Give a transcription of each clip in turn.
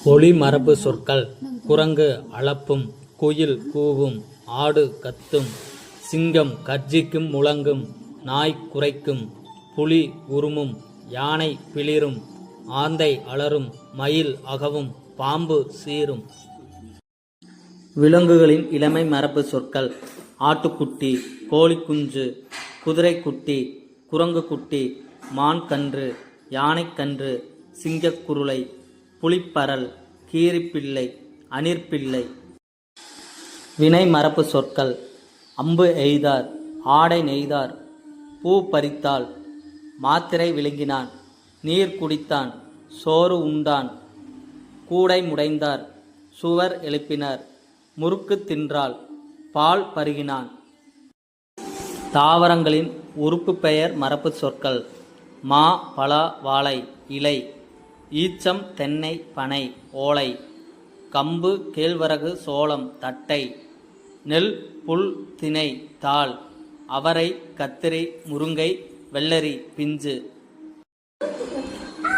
ஒலி மரபு சொற்கள்: குரங்கு அளப்பும், குயில் கூவும், ஆடு கத்தும், சிங்கம் கர்ஜிக்கும் முழங்கும், நாய் குரைக்கும், புலி உறுமும், யானை பிளிரும், ஆந்தை அலறும், மயில் அகவும், பாம்பு சீரும். விலங்குகளின் இளமை மரபு சொற்கள்: ஆட்டுக்குட்டி, கோழிக்குஞ்சு, குதிரைக்குட்டி, குரங்குக்குட்டி, மான் கன்று, யானைக்கன்று, சிங்கக்குருளை, புலிப்பரல், கீரிப்பிள்ளை, அணிற்பிள்ளை. வினை மரபு சொற்கள்: அம்பு எய்தார், ஆடை நெய்தார், பூ பறித்தாள், மாத்திரை விழுங்கினான், நீர் குடித்தான், சோறு உண்டான், கூடை முடைந்தார், சுவர் எழுப்பினார், முறுக்கு தின்றாள், பால் பருகினான். தாவரங்களின் உறுப்பு பெயர் மரபு சொற்கள்: மா, பலா, வாழை, இலை, ஈச்சம், தென்னை, பனை, ஓலை, கம்பு, கேழ்வரகு, சோளம், தட்டை, நெல், புல், திணை, தாள், அவரை, கத்திரி, முருங்கை, வெள்ளரி, பிஞ்சு.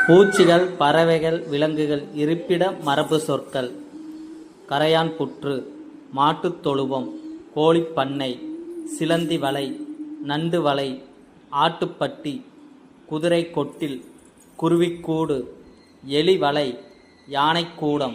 பூச்சிகள், பறவைகள், விலங்குகள் இருப்பிட மரபு சொற்கள்: கரையான் புற்று, மாட்டுத் தொழுவம், கோழிப்பண்ணை, சிலந்தி வலை, நண்டு வலை, ஆட்டுப்பட்டி, குதிரை கொட்டில், குருவிக்கூடு, எலி வலை, யானைக்கூடம்.